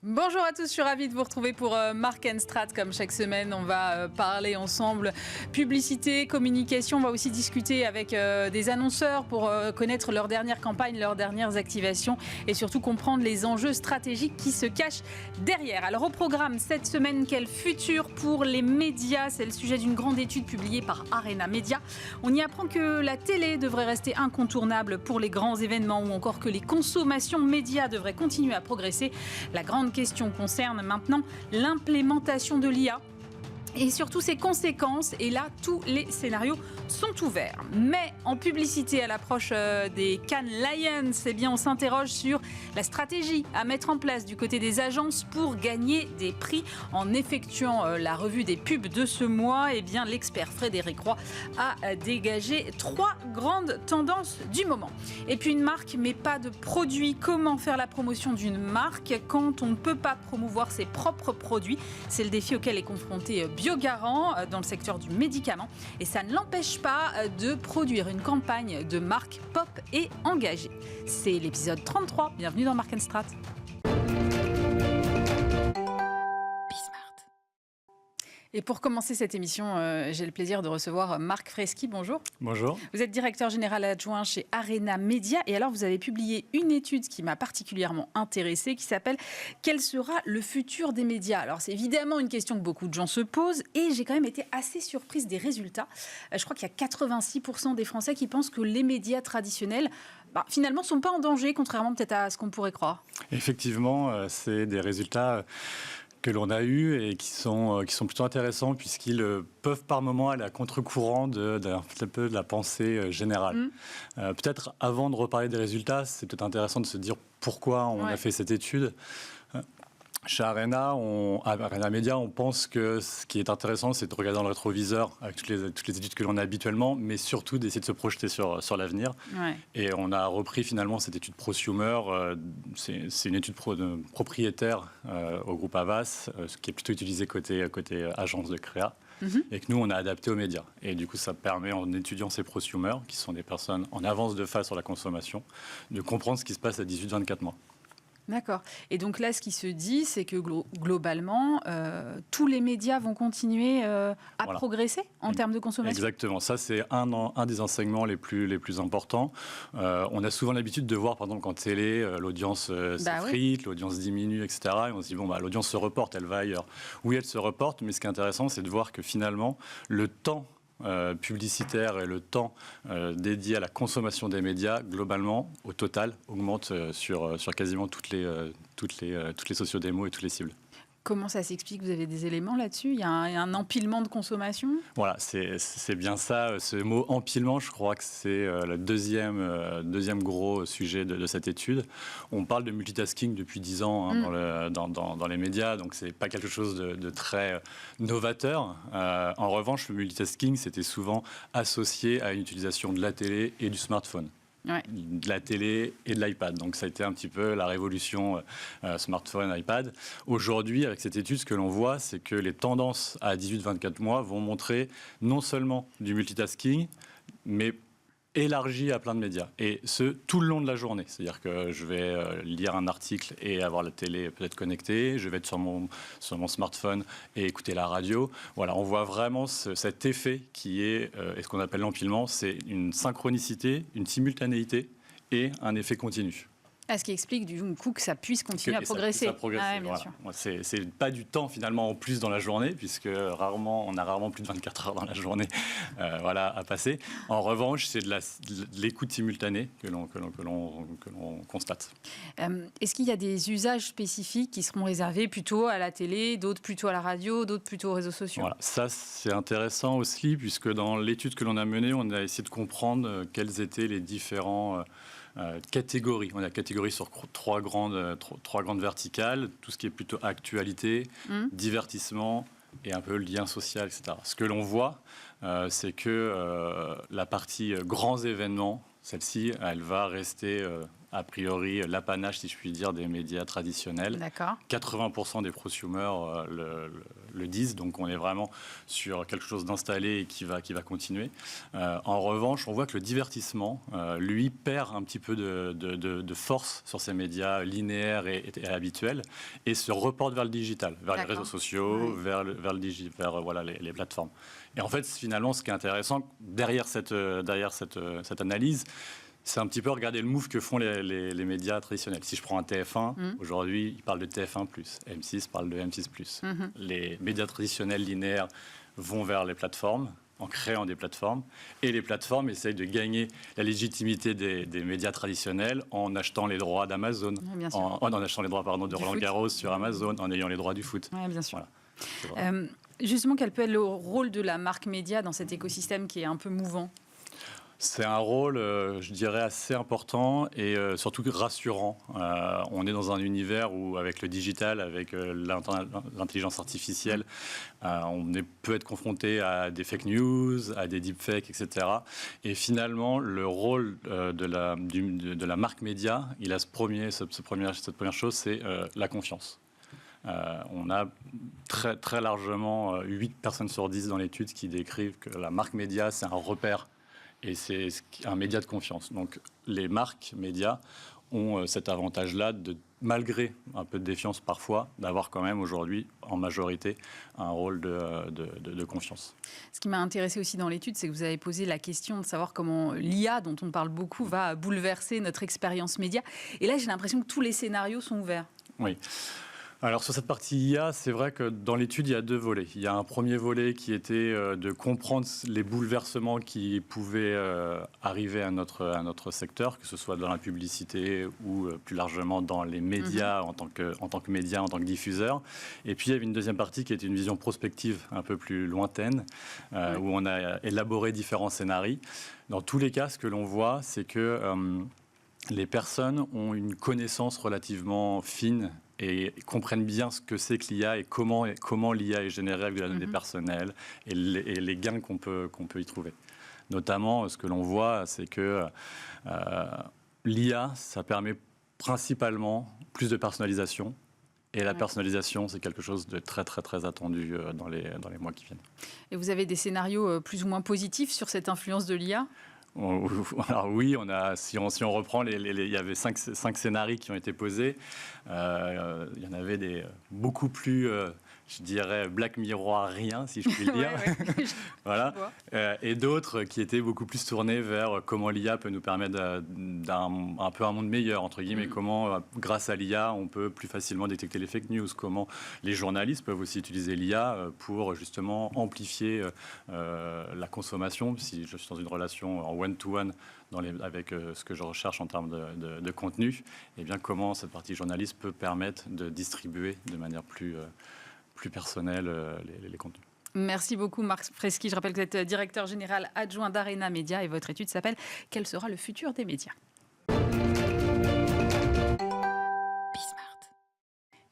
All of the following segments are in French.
Bonjour à tous, je suis ravie de vous retrouver pour Mark & Strat. Comme chaque semaine, on va parler ensemble publicité, communication. On va aussi discuter avec des annonceurs pour connaître leurs dernières campagnes, leurs dernières activations et surtout comprendre les enjeux stratégiques qui se cachent derrière. Alors au programme cette semaine, quel futur pour les médias? C'est le sujet d'une grande étude publiée par Arena Media. On y apprend que la télé devrait rester incontournable pour les grands événements ou encore que les consommations médias devraient continuer à progresser. La grande question concerne maintenant l'implémentation de l'IA et surtout ses conséquences. Et là, tous les scénarios sont ouverts. Mais en publicité, à l'approche des Cannes Lions, eh bien, on s'interroge sur la stratégie à mettre en place du côté des agences pour gagner des prix. En effectuant la revue des pubs de ce mois, eh bien, l'expert Frédéric Roy a dégagé 3 grandes tendances du moment. Et puis une marque, mais pas de produit. Comment faire la promotion d'une marque quand on ne peut pas promouvoir ses propres produits? C'est le défi auquel est confronté Biogarant dans le secteur du médicament. Et ça ne l'empêche pas de produire une campagne de marque pop et engagée. C'est l'épisode 33. Bienvenue dans Mark & Strat. Et pour commencer cette émission, j'ai le plaisir de recevoir Marc Freschi. Bonjour. Bonjour. Vous êtes directeur général adjoint chez Arena Media. Et alors, vous avez publié une étude qui m'a particulièrement intéressée, qui s'appelle « Quel sera le futur des médias ?» Alors, c'est évidemment une question que beaucoup de gens se posent. Et j'ai quand même été assez surprise des résultats. Je crois qu'il y a 86% des Français qui pensent que les médias traditionnels finalement, ne sont pas en danger, contrairement peut-être à ce qu'on pourrait croire. Effectivement, c'est des résultats que l'on a eus et qui sont plutôt intéressants puisqu'ils peuvent par moments aller à contre-courant d'un peu de la pensée générale. Peut-être avant de reparler des résultats, c'est peut-être intéressant de se dire pourquoi on a fait cette étude. Chez Arena Media, on pense que ce qui est intéressant, c'est de regarder dans le rétroviseur avec toutes les études que l'on a habituellement, mais surtout d'essayer de se projeter sur l'avenir. Ouais. Et on a repris finalement cette étude prosumer. C'est une étude propriétaire au groupe Havas, qui est plutôt utilisée côté agence de créa. Et que nous, on a adapté aux médias. Et du coup, ça permet, en étudiant ces prosumers, qui sont des personnes en avance de phase sur la consommation, de comprendre ce qui se passe à 18-24 mois. D'accord. Et donc là, ce qui se dit, c'est que globalement, tous les médias vont continuer à progresser en termes de consommation. Exactement. Ça, c'est un des enseignements les plus importants. On a souvent l'habitude de voir, par exemple, qu'en télé, l'audience s'effrite, l'audience diminue, etc. Et on se dit, l'audience se reporte, elle va ailleurs. Oui, elle se reporte, mais ce qui est intéressant, c'est de voir que finalement, le temps publicitaire et le temps dédié à la consommation des médias, globalement, au total, augmente sur quasiment toutes les sociodémos et toutes les cibles. Comment ça s'explique? Vous avez des éléments là-dessus? Il y a un empilement de consommation? Voilà, c'est bien ça. Ce mot empilement, je crois que c'est le deuxième gros sujet de cette étude. On parle de multitasking depuis 10 ans dans les médias, donc c'est pas quelque chose de très novateur. En revanche, le multitasking, c'était souvent associé à une utilisation de la télé et du smartphone. Ouais. De la télé et de l'iPad. Donc ça a été un petit peu la révolution smartphone, iPad. Aujourd'hui, avec cette étude, ce que l'on voit, c'est que les tendances à 18-24 mois vont montrer non seulement du multitasking, mais élargi à plein de médias. Et ce, tout le long de la journée. C'est-à-dire que je vais lire un article et avoir la télé peut-être connectée. Je vais être sur mon smartphone et écouter la radio. Voilà, on voit vraiment cet effet qui est ce qu'on appelle l'empilement. C'est une synchronicité, une simultanéité et un effet continu. Ce qui explique du coup que ça puisse continuer à progresser. Bien sûr. C'est pas du temps finalement en plus dans la journée, puisque on a rarement plus de 24 heures dans la journée à passer. En revanche, c'est de l'écoute simultanée que l'on constate. Est-ce qu'il y a des usages spécifiques qui seront réservés plutôt à la télé, d'autres plutôt à la radio, d'autres plutôt aux réseaux sociaux? Voilà, ça c'est intéressant aussi, puisque dans l'étude que l'on a menée, on a essayé de comprendre quels étaient les différents catégories. On a catégorie sur trois grandes verticales, tout ce qui est plutôt actualité, divertissement et un peu lien social, etc. Ce que l'on voit, c'est que la partie grands événements, celle-ci, elle va rester a priori l'apanage, si je puis dire, des médias traditionnels. D'accord. 80% des prosumers le disent. Donc on est vraiment sur quelque chose d'installé et qui va continuer. En revanche, on voit que le divertissement, lui, perd un petit peu de force sur ces médias linéaires et habituels et se reporte vers le digital, vers les réseaux sociaux, vers les plateformes. Et en fait, finalement, ce qui est intéressant derrière cette analyse, c'est un petit peu regarder le move que font les médias traditionnels. Si je prends un TF1, aujourd'hui, ils parlent de TF1+, M6 parle de M6+. Les médias traditionnels linéaires vont vers les plateformes, en créant des plateformes, et les plateformes essayent de gagner la légitimité des médias traditionnels en achetant les droits d'Amazon, en achetant les droits de Roland Garros sur Amazon, en ayant les droits du foot. Oui, bien sûr. Voilà. Justement, quel peut être le rôle de la marque média dans cet écosystème qui est un peu mouvant ? C'est un rôle, je dirais, assez important et surtout rassurant. On est dans un univers où, avec le digital, avec l'intelligence artificielle, on peut être confronté à des fake news, à des deepfakes, etc. Et finalement, le rôle de la marque média, il a cette première chose, c'est la confiance. On a très largement 8 personnes sur 10 dans l'étude qui décrivent que la marque média, c'est un repère. Et c'est un média de confiance. Donc les marques médias ont cet avantage-là, malgré un peu de défiance parfois, d'avoir quand même aujourd'hui, en majorité, un rôle de confiance. Ce qui m'a intéressé aussi dans l'étude, c'est que vous avez posé la question de savoir comment l'IA, dont on parle beaucoup, va bouleverser notre expérience média. Et là, j'ai l'impression que tous les scénarios sont ouverts. Oui. Alors sur cette partie IA, c'est vrai que dans l'étude, il y a 2 volets. Il y a un premier volet qui était de comprendre les bouleversements qui pouvaient arriver à notre secteur, que ce soit dans la publicité ou plus largement dans les médias en tant que médias, en tant que diffuseurs. Et puis il y avait une deuxième partie qui était une vision prospective un peu plus lointaine, où on a élaboré différents scénarios. Dans tous les cas, ce que l'on voit, c'est que les personnes ont une connaissance relativement fine et comprennent bien ce que c'est que l'IA et comment l'IA est générée avec de la donnée personnelle et les gains qu'on peut y trouver. Notamment, ce que l'on voit, c'est que l'IA, ça permet principalement plus de personnalisation. Et la personnalisation, c'est quelque chose de très, très, très attendu dans les mois qui viennent. Et vous avez des scénarios plus ou moins positifs sur cette influence de l'IA ? Alors oui, si on reprend, il y avait 5 scénarios qui ont été posés. Il y en avait beaucoup plus, je dirais, Black Mirror-rien, si je puis le dire. Voilà. Et d'autres qui étaient beaucoup plus tournés vers comment l'IA peut nous permettre un peu un monde meilleur, entre guillemets, comment, grâce à l'IA, on peut plus facilement détecter les fake news, comment les journalistes peuvent aussi utiliser l'IA pour justement amplifier la consommation. Si je suis dans une relation en one-to-one avec ce que je recherche en termes de contenu, et bien comment cette partie journaliste peut permettre de distribuer de manière plus personnelle les contenus. Merci beaucoup Marc Freschi. Je rappelle que vous êtes directeur général adjoint d'Arena Média et votre étude s'appelle « Quel sera le futur des médias ?»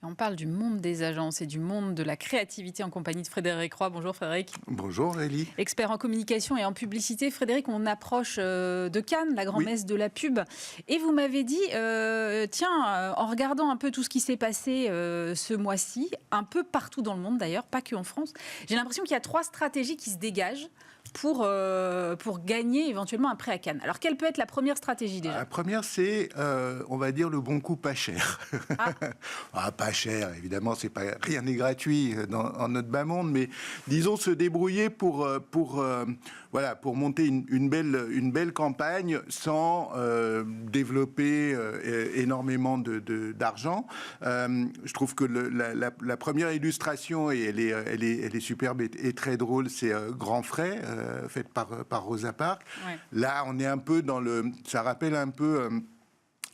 On parle du monde des agences et du monde de la créativité en compagnie de Frédéric Roy. Bonjour Frédéric. Bonjour Aurélie. Expert en communication et en publicité. Frédéric, on approche de Cannes, la grand-messe de la pub. Et vous m'avez dit, en regardant un peu tout ce qui s'est passé ce mois-ci, un peu partout dans le monde d'ailleurs, pas que en France, j'ai l'impression qu'il y a 3 stratégies qui se dégagent pour gagner éventuellement un prix à Cannes. Alors, quelle peut être la première stratégie déjà ? La première, c'est, on va dire, le bon coup pas cher. Pas cher, évidemment, rien n'est gratuit en notre bas monde, mais disons se débrouiller pour monter une belle campagne sans développer énormément d'argent. Je trouve que la première illustration, et elle est superbe et très drôle, c'est Grand Frais, faite par Rosa Parks. Ouais. Là, on est un peu ça rappelle un peu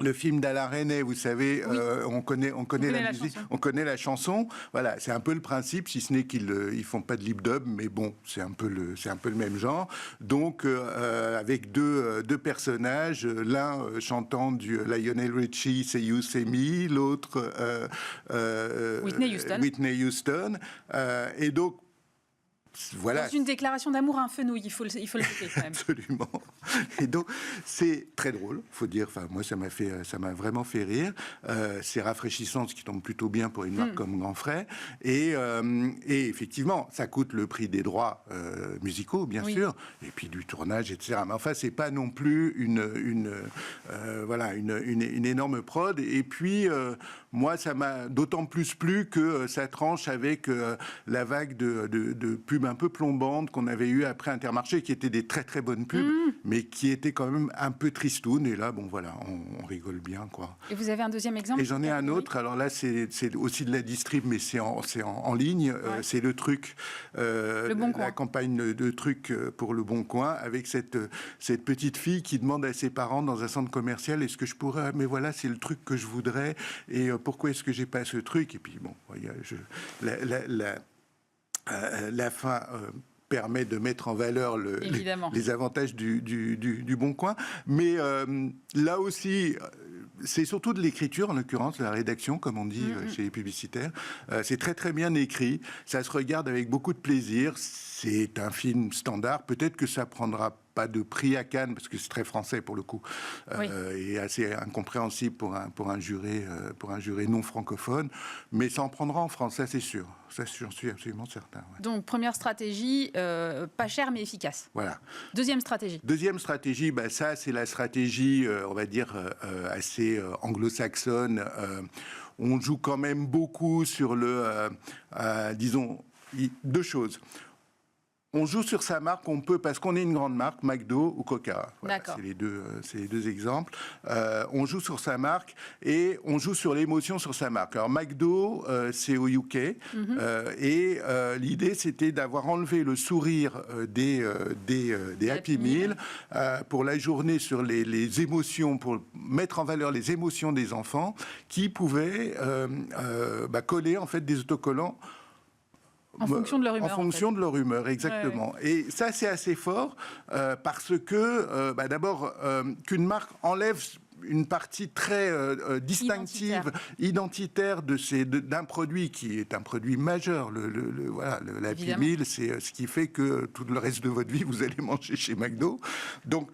le film d'Alain Resnais, vous savez, oui. On connaît la musique, on connaît la chanson. Voilà, c'est un peu le principe, si ce n'est qu'ils font pas de lip dub, mais bon, c'est un peu le même genre. Donc, avec deux personnages, l'un chantant du Lionel Richie, Say You, Say Me, l'autre Whitney Houston. Et donc, voilà. Dans une déclaration d'amour à un fenouil, il faut le noter quand même. Absolument. Et donc, c'est très drôle, faut dire. Enfin, moi, ça m'a vraiment fait rire. C'est rafraîchissant, ce qui tombe plutôt bien pour une marque comme Grand Frais. Et effectivement, ça coûte le prix des droits musicaux, bien sûr, et puis du tournage, etc. Mais enfin, c'est pas non plus une énorme prod. Et puis, moi, ça m'a d'autant plus plu que ça tranche avec la vague de pubs un peu plombantes qu'on avait eu après Intermarché, qui étaient des très très bonnes pubs, mais qui étaient quand même un peu tristounes. Et là, bon voilà, on rigole bien, quoi. Et vous avez un deuxième exemple? Et j'en ai un autre. Alors là, c'est aussi de la distrib, mais c'est en ligne. C'est Le Truc, Le Bon Coin. la campagne de Truc pour Le Bon Coin, avec cette petite fille qui demande à ses parents dans un centre commercial, est-ce que je pourrais, mais voilà, c'est le truc que je voudrais, et pourquoi est-ce que j'ai pas ce truc? Et puis bon, la fin permet de mettre en valeur les avantages du Bon Coin. Mais là aussi, c'est surtout de l'écriture, en l'occurrence, de la rédaction, comme on dit chez les publicitaires. C'est très très bien écrit, ça se regarde avec beaucoup de plaisir. C'est un film standard, peut-être que ça prendra pas de prix à Cannes, parce que c'est très français pour le coup, et assez incompréhensible pour un juré non francophone, mais ça en prendra en France, ça c'est sûr. Ça, j'en suis absolument certain. Ouais. Donc, première stratégie, pas chère mais efficace. Voilà. Deuxième stratégie, ça c'est la stratégie, on va dire, assez anglo-saxonne. On joue quand même beaucoup sur disons, deux choses. On joue sur sa marque, on peut, parce qu'on est une grande marque, McDo ou Coca. Voilà, c'est les deux exemples. On joue sur sa marque et on joue sur l'émotion sur sa marque. Alors McDo, c'est au UK, et l'idée c'était d'avoir enlevé le sourire des Happy Meal pour la journée sur les émotions, pour mettre en valeur les émotions des enfants qui pouvaient coller en fait des autocollants. En fonction de leur humeur. En fonction de leur humeur, exactement. Ouais. Et ça, c'est assez fort parce que, d'abord, qu'une marque enlève une partie très distinctive, identitaire d'un produit qui est un produit majeur. La Happy Meal, c'est ce qui fait que tout le reste de votre vie, vous allez manger chez McDo. Donc,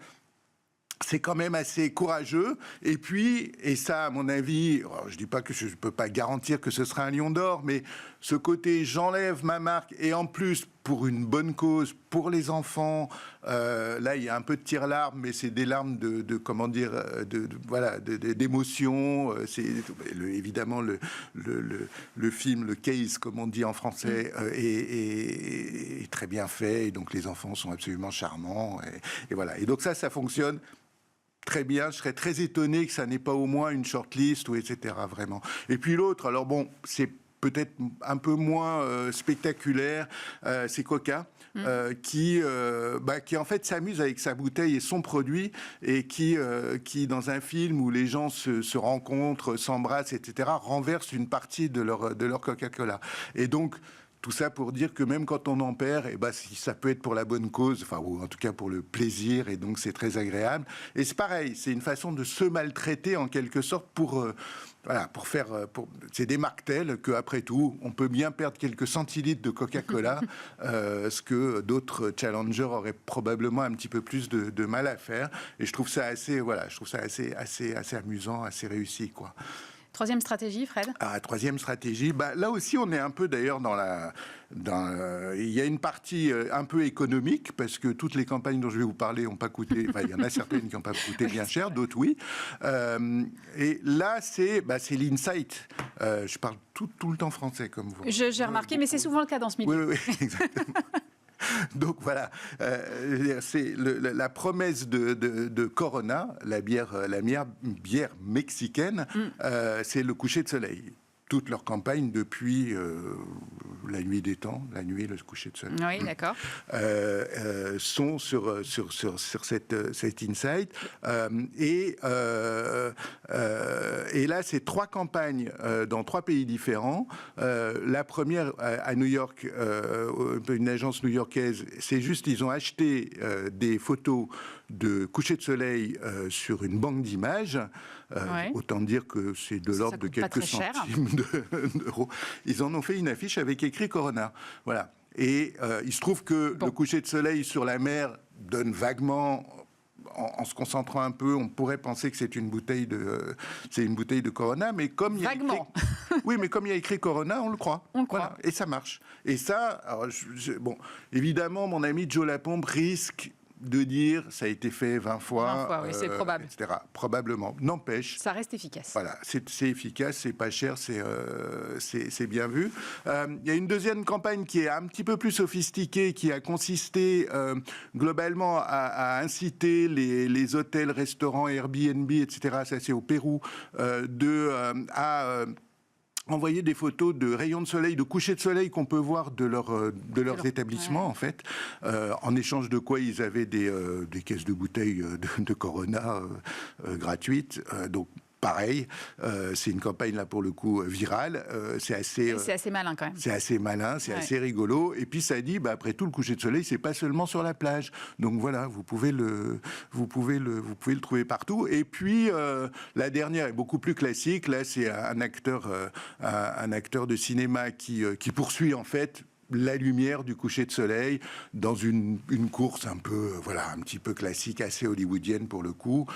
c'est quand même assez courageux. Et puis, et ça, à mon avis, je ne dis pas que je ne peux pas garantir que ce sera un lion d'or, mais ce côté, j'enlève ma marque, et en plus, pour une bonne cause, pour les enfants, là, il y a un peu de tire-larmes, mais c'est des larmes d'émotion. C'est évidemment le film, le case, comme on dit en français, est très bien fait. Et donc, les enfants sont absolument charmants. Et voilà. Et donc, ça fonctionne très bien. Je serais très étonné que ça n'ait pas au moins une shortlist, etc. Vraiment. Et puis l'autre, alors bon, c'est peut-être un peu moins spectaculaire, c'est Coca, qui en fait s'amuse avec sa bouteille et son produit, et qui dans un film où les gens se rencontrent, s'embrassent, etc., renverse une partie de leur Coca-Cola. Et donc, tout ça pour dire que même quand on en perd, ça peut être pour la bonne cause, ou en tout cas pour le plaisir, et donc c'est très agréable. Et c'est pareil, c'est une façon de se maltraiter en quelque sorte c'est des marques telles qu'après tout, on peut bien perdre quelques centilitres de Coca-Cola, ce que d'autres challengers auraient probablement un petit peu plus de mal à faire. Et je trouve ça assez amusant, assez réussi, quoi. Troisième stratégie, Fred. Troisième stratégie, là aussi on est un peu d'ailleurs il y a une partie un peu économique, parce que toutes les campagnes dont je vais vous parler n'ont pas coûté, il y en a certaines qui n'ont pas coûté bien cher, d'autres oui. Et là c'est l'insight. Je parle tout le temps français comme vous. J'ai remarqué, mais c'est souvent le cas dans ce milieu. Oui, exactement. Donc voilà, c'est la promesse de Corona, la bière mexicaine, c'est le coucher de soleil. Toute leur campagne depuis la nuit des temps, la nuit et le coucher de soleil. Oui, d'accord. Sont sur cet insight. Et là, c'est 3 campagnes dans 3 pays différents. La première à New York, une agence new-yorkaise, c'est juste, ils ont acheté des photos de coucher de soleil sur une banque d'images. Autant dire que c'est de l'ordre de quelques centimes d'euros. Ils en ont fait une affiche avec écrit Corona. Voilà. Et il se trouve que le coucher de soleil sur la mer donne vaguement... En se concentrant un peu, on pourrait penser que c'est une bouteille de Corona, mais comme il y a écrit, oui, mais comme il y a écrit Corona, on le croit. Voilà, et ça marche. Et ça, alors, bon, évidemment, mon ami Joe Lapombe risque de dire ça a été fait 20 fois, oui, c'est probable. etc. Probablement. N'empêche. Ça reste efficace. Voilà, c'est efficace, c'est pas cher, c'est bien vu. Il y a une deuxième campagne qui est un petit peu plus sophistiquée, qui a consisté globalement à inciter les hôtels, restaurants, Airbnb, etc. Ça, c'est au Pérou, à envoyer des photos de rayons de soleil, de couchers de soleil qu'on peut voir de leurs établissements, en fait, en échange de quoi ils avaient des caisses de bouteilles de Corona gratuites. Donc, pareil, c'est une campagne là pour le coup virale. C'est assez malin quand même. C'est assez malin, c'est assez rigolo. Et puis ça dit, après tout, le coucher de soleil, c'est pas seulement sur la plage. Donc voilà, vous pouvez le trouver partout. Et puis la dernière est beaucoup plus classique. Là, c'est un acteur de cinéma qui poursuit en fait la lumière du coucher de soleil dans une course un petit peu classique, assez hollywoodienne pour le coup.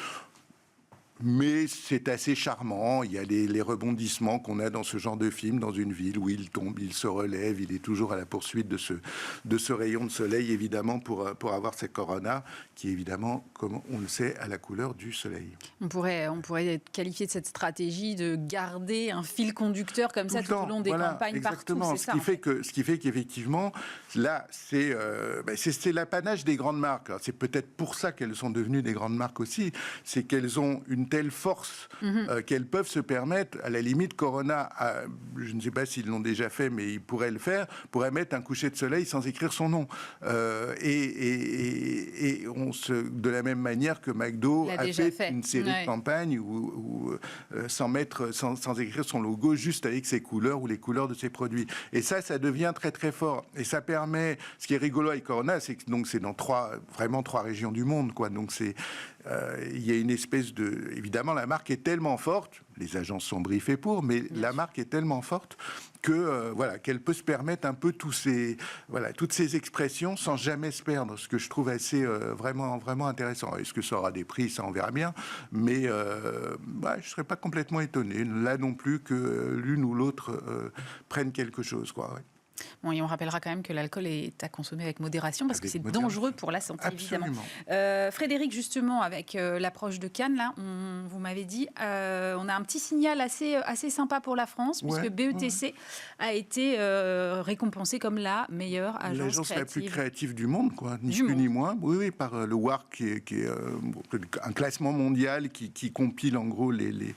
Mais c'est assez charmant. Il y a les rebondissements qu'on a dans ce genre de film, dans une ville où il tombe, il se relève, il est toujours à la poursuite de ce rayon de soleil, évidemment, pour avoir cette corona, qui est évidemment, comme on le sait, à la couleur du soleil. On pourrait qualifier de cette stratégie de garder un fil conducteur comme ça tout au long des campagnes exactement. partout. Ce qui fait qu'effectivement, là, c'est l'apanage des grandes marques. Alors, c'est peut-être pour ça qu'elles sont devenues des grandes marques aussi. C'est qu'elles ont une telle force qu'elles peuvent se permettre, à la limite, Corona, je ne sais pas s'ils l'ont déjà fait, mais ils pourraient le faire, pourraient mettre un coucher de soleil sans écrire son nom. De la même manière que McDo a fait une série de campagnes sans écrire son logo, juste avec ses couleurs ou les couleurs de ses produits. Et ça devient très très fort. Et ça permet, ce qui est rigolo avec Corona, c'est que c'est dans vraiment trois régions du monde, quoi. Donc il y a une espèce de... Évidemment, la marque est tellement forte, les agences sont briefées mais la marque est tellement forte que qu'elle peut se permettre un peu toutes ces expressions sans jamais se perdre, ce que je trouve assez vraiment, vraiment intéressant. Est-ce que ça aura des prix, ça on verra bien, mais je ne serais pas complètement étonné, là non plus, que l'une ou l'autre prenne quelque chose, quoi. Ouais. Bon, et on rappellera quand même que l'alcool est à consommer avec modération parce que c'est dangereux pour la santé, absolument. Évidemment. Frédéric, justement, avec l'approche de Cannes, là, vous m'avez dit, on a un petit signal assez sympa pour la France, puisque BETC a été récompensé comme la meilleure agence créative. La plus créative du monde, quoi, ni plus ni moins. Oui, par le WARC, qui est un classement mondial qui compile en gros les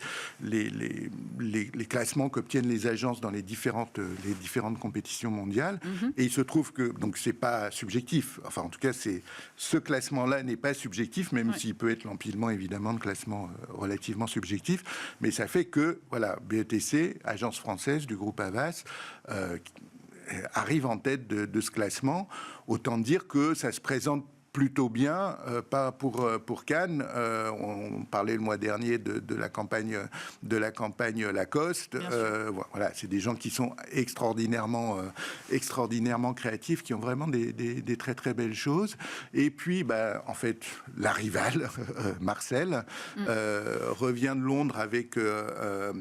classements qu'obtiennent les agences dans les différentes compétitions mondiale. Et il se trouve que, donc c'est pas subjectif, enfin en tout cas ce classement-là n'est pas subjectif, même s'il peut être l'empilement évidemment de classements relativement subjectifs, mais ça fait que, BETC, agence française du groupe Havas, arrive en tête de ce classement. Autant dire que ça se présente plutôt bien, pas pour Cannes. On parlait le mois dernier de la campagne Lacoste. C'est des gens qui sont extraordinairement créatifs, qui ont vraiment des très très belles choses. Et puis, en fait, la rivale Marcel revient de Londres avec un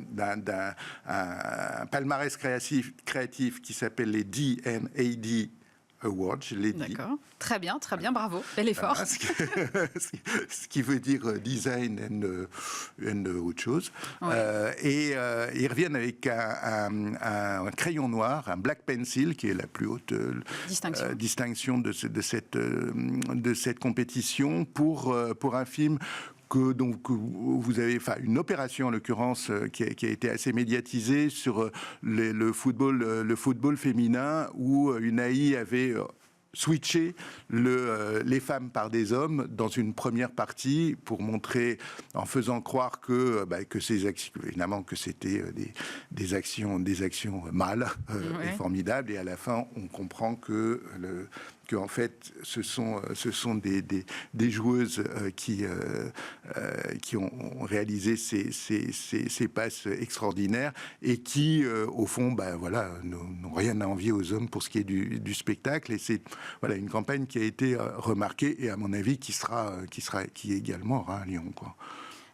palmarès créatif qui s'appelle les D&AD Awards, je l'ai dit. D'accord. Très bien, bravo. Bel effort. Ce qui veut dire design and autre chose. Et ils reviennent avec un crayon noir, un black pencil, qui est la plus haute distinction de cette compétition pour un film que vous avez, une opération en l'occurrence qui a été assez médiatisée sur le football féminin, où Unai avait switché les femmes par des hommes dans une première partie pour montrer, en faisant croire que ces actions, évidemment que c'était des actions mâles et formidables, et à la fin on comprend que qu'en fait, ce sont des joueuses qui ont réalisé ces passes extraordinaires et qui, au fond, n'ont rien à envier aux hommes pour ce qui est du spectacle. Et c'est une campagne qui a été remarquée et, à mon avis, qui également aura un Lyon, quoi.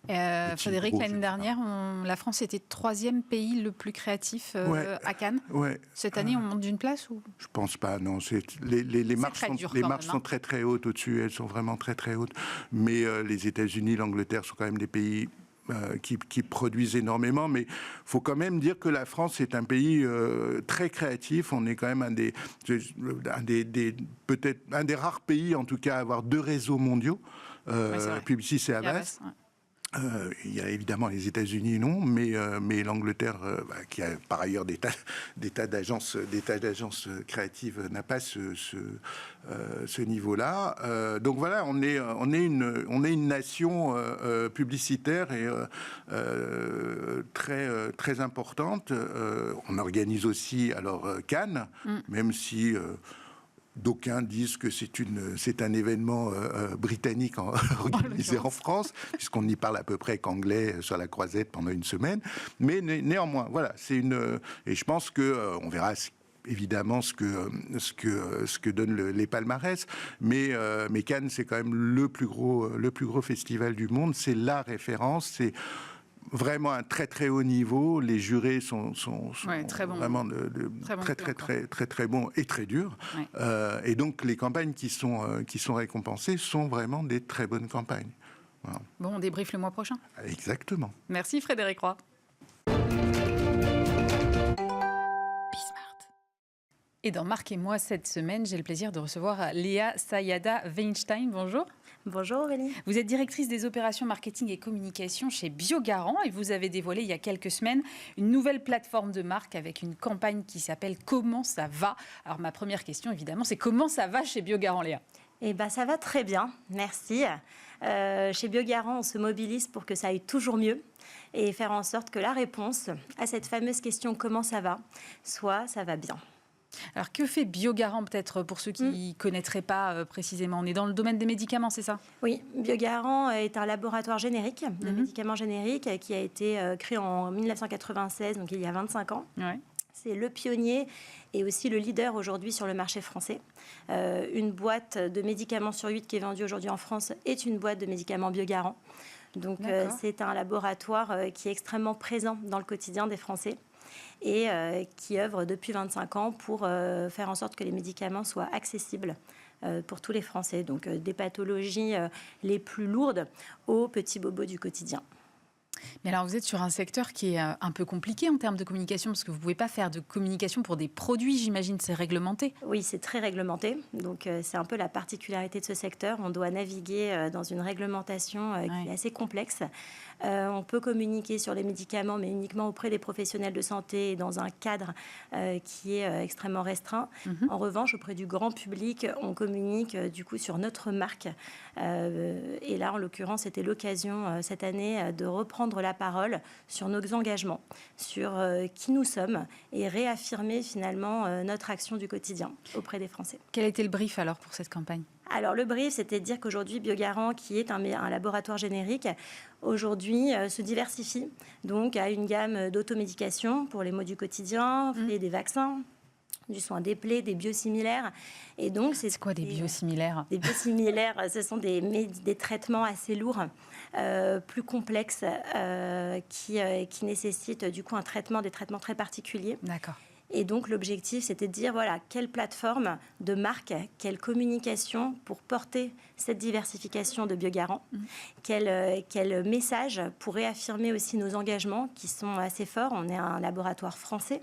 Frédéric, l'année dernière, la France était 3e pays le plus créatif à Cannes. Ouais. Cette année, on monte d'une place ou... Je pense pas, non. Les marches sont très très hautes au-dessus, elles sont vraiment très très hautes. Mais les États-Unis, l'Angleterre sont quand même des pays qui produisent énormément. Mais il faut quand même dire que la France est un pays très créatif. On est quand même peut-être un des rares pays, en tout cas, à avoir 2 réseaux mondiaux, Publicis et Havas. Il y a évidemment les États-Unis, non, mais l'Angleterre, qui a par ailleurs des tas d'agences créatives, n'a pas ce niveau-là. Donc voilà, on est une nation publicitaire et très importante. On organise aussi Cannes, même si d'aucuns disent que c'est un événement britannique organisé en France, puisqu'on n'y parle à peu près qu'anglais sur la croisette pendant une semaine. Mais néanmoins, voilà, et je pense que on verra évidemment ce que donnent les palmarès, mais Cannes, c'est quand même le plus gros festival du monde. C'est la référence. C'est vraiment un très très haut niveau. Les jurés sont très bons. Vraiment très bons et très durs. Ouais. Et donc les campagnes qui sont récompensées sont vraiment des très bonnes campagnes. Voilà. Bon, on débriefe le mois prochain. Exactement. Merci Frédéric Roy. Et dans Marc et moi cette semaine, j'ai le plaisir de recevoir Léa Sayada-Weinstein. Bonjour. Bonjour Aurélie. Vous êtes directrice des opérations marketing et communication chez Biogarant et vous avez dévoilé il y a quelques semaines une nouvelle plateforme de marque avec une campagne qui s'appelle « Comment ça va ?» Alors ma première question évidemment, c'est comment ça va chez Biogarant, Léa ? Eh bien ça va très bien, merci. Chez Biogarant, on se mobilise pour que ça aille toujours mieux et faire en sorte que la réponse à cette fameuse question « Comment ça va ?» soit « Ça va bien ». Alors, que fait Biogarant, peut-être, pour ceux qui ne connaîtraient pas précisément ? On est dans le domaine des médicaments, c'est ça ? Oui, Biogarant est un laboratoire générique de médicaments génériques qui a été créé en 1996, donc il y a 25 ans. Ouais. C'est le pionnier et aussi le leader aujourd'hui sur le marché français. Une boîte de médicaments sur 8 qui est vendue aujourd'hui en France est une boîte de médicaments Biogarant. Donc, c'est un laboratoire qui est extrêmement présent dans le quotidien des Français et qui œuvre depuis 25 ans pour faire en sorte que les médicaments soient accessibles pour tous les Français. Donc des pathologies les plus lourdes aux petits bobos du quotidien. Mais alors, vous êtes sur un secteur qui est un peu compliqué en termes de communication, parce que vous ne pouvez pas faire de communication pour des produits, j'imagine, c'est réglementé. Oui, c'est très réglementé. Donc, c'est un peu la particularité de ce secteur. On doit naviguer dans une réglementation qui est assez complexe. On peut communiquer sur les médicaments, mais uniquement auprès des professionnels de santé et dans un cadre qui est extrêmement restreint. En revanche, auprès du grand public, on communique du coup sur notre marque. Et là, en l'occurrence, c'était l'occasion cette année de reprendre la parole sur nos engagements, sur qui nous sommes et réaffirmer finalement notre action du quotidien auprès des Français. Quel était le brief alors pour cette campagne ? Alors le brief, c'était de dire qu'aujourd'hui, Biogarant, qui est un laboratoire générique, aujourd'hui se diversifie, donc a une gamme d'automédication pour les maux du quotidien, et des vaccins, du soin des plaies, des biosimilaires. Et donc, c'est quoi des biosimilaires ? Des biosimilaires, ce sont des traitements assez lourds, plus complexes, qui nécessitent du coup des traitements très particuliers. D'accord. Et donc, l'objectif, c'était de dire, voilà, quelle plateforme de marque, quelle communication pour porter cette diversification de Biogarant, quel message pour réaffirmer aussi nos engagements qui sont assez forts. On est un laboratoire français.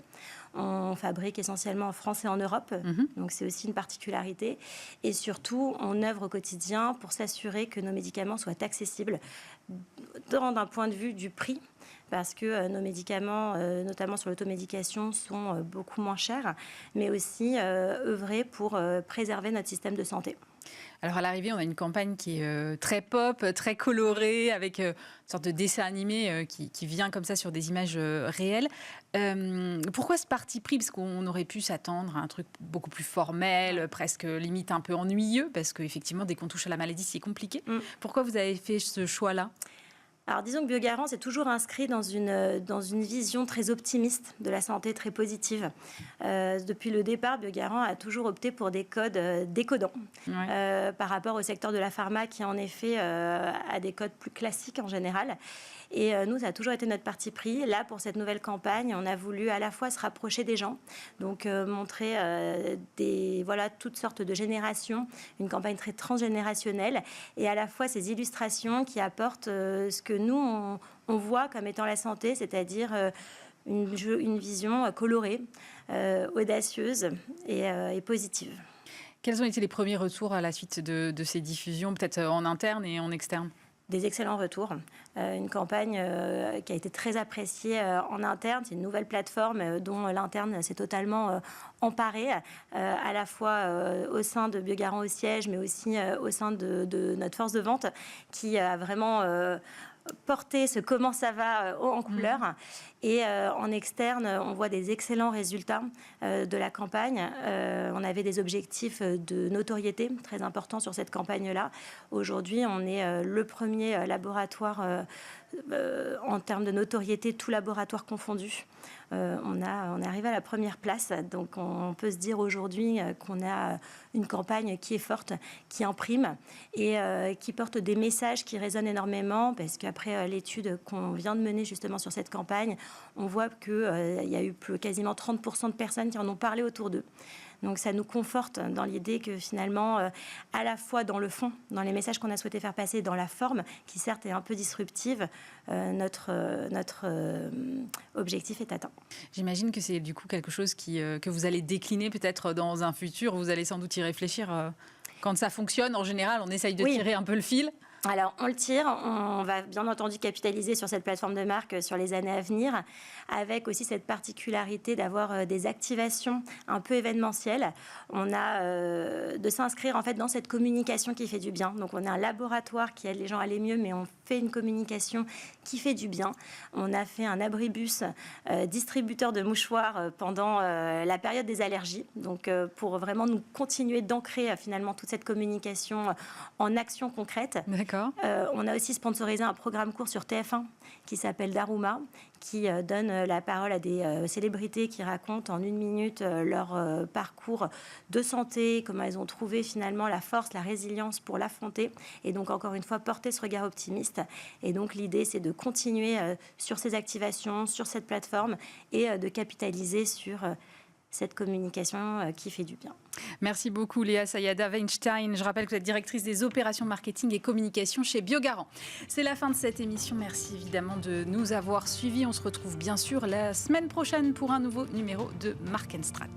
On fabrique essentiellement en France et en Europe, donc c'est aussi une particularité. Et surtout, on œuvre au quotidien pour s'assurer que nos médicaments soient accessibles d'un point de vue du prix, parce que nos médicaments, notamment sur l'automédication, sont beaucoup moins chers, mais aussi œuvrer pour préserver notre système de santé. Alors à l'arrivée, on a une campagne qui est très pop, très colorée, avec une sorte de dessin animé qui vient comme ça sur des images réelles. Pourquoi ce parti pris? Parce qu'on aurait pu s'attendre à un truc beaucoup plus formel, presque limite un peu ennuyeux, parce qu'effectivement, dès qu'on touche à la maladie, c'est compliqué. Pourquoi vous avez fait ce choix-là? Alors disons que Biogarant s'est toujours inscrit dans une vision très optimiste de la santé, très positive. Depuis le départ, Biogarant a toujours opté pour des codes décodants par rapport au secteur de la pharma qui en effet a des codes plus classiques en général. Et nous, ça a toujours été notre parti pris. Là, pour cette nouvelle campagne, on a voulu à la fois se rapprocher des gens, donc montrer toutes sortes de générations, une campagne très transgénérationnelle, et à la fois ces illustrations qui apportent ce que nous, on voit comme étant la santé, c'est-à-dire une vision colorée, audacieuse et positive. Quels ont été les premiers retours à la suite de ces diffusions, peut-être en interne et en externe? Des excellents retours. Une campagne qui a été très appréciée en interne. C'est une nouvelle plateforme dont l'interne s'est totalement emparé, à la fois au sein de Biogarant au siège, mais aussi au sein de notre force de vente, qui a vraiment porté ce comment ça va haut en couleur. Et en externe, on voit des excellents résultats de la campagne. On avait des objectifs de notoriété très importants sur cette campagne-là. Aujourd'hui, on est le premier laboratoire en termes de notoriété, tout laboratoire confondu. On est arrivé à la première place, donc on peut se dire aujourd'hui qu'on a une campagne qui est forte, qui imprime et qui porte des messages qui résonnent énormément, parce qu'après l'étude qu'on vient de mener justement sur cette campagne, on voit qu'il y a eu quasiment 30% de personnes qui en ont parlé autour d'eux. Donc ça nous conforte dans l'idée que finalement, à la fois dans le fond, dans les messages qu'on a souhaité faire passer, dans la forme, qui certes est un peu disruptive, notre objectif est atteint. J'imagine que c'est du coup quelque chose que vous allez décliner peut-être dans un futur. Vous allez sans doute y réfléchir. Quand ça fonctionne, en général, on essaye de tirer un peu le fil. Alors, on le tire. On va bien entendu capitaliser sur cette plateforme de marque sur les années à venir, avec aussi cette particularité d'avoir des activations un peu événementielles. On a de s'inscrire en fait dans cette communication qui fait du bien. Donc, on est un laboratoire qui aide les gens à aller mieux, mais on fait une communication qui fait du bien. On a fait un abribus distributeur de mouchoirs pendant la période des allergies. Donc, pour vraiment nous continuer d'ancrer finalement toute cette communication en action concrète. D'accord. On a aussi sponsorisé un programme court sur TF1 qui s'appelle Daruma, qui donne la parole à des célébrités qui racontent en 1 minute leur parcours de santé, comment elles ont trouvé finalement la force, la résilience pour l'affronter. Et donc, encore une fois, porter ce regard optimiste. Et donc, l'idée, c'est de continuer sur ces activations, sur cette plateforme et de capitaliser sur cette communication qui fait du bien. Merci beaucoup Léa Sayada-Weinstein. Je rappelle que vous êtes directrice des opérations marketing et communication chez Biogarant. C'est la fin de cette émission. Merci évidemment de nous avoir suivis. On se retrouve bien sûr la semaine prochaine pour un nouveau numéro de Mark & Strat.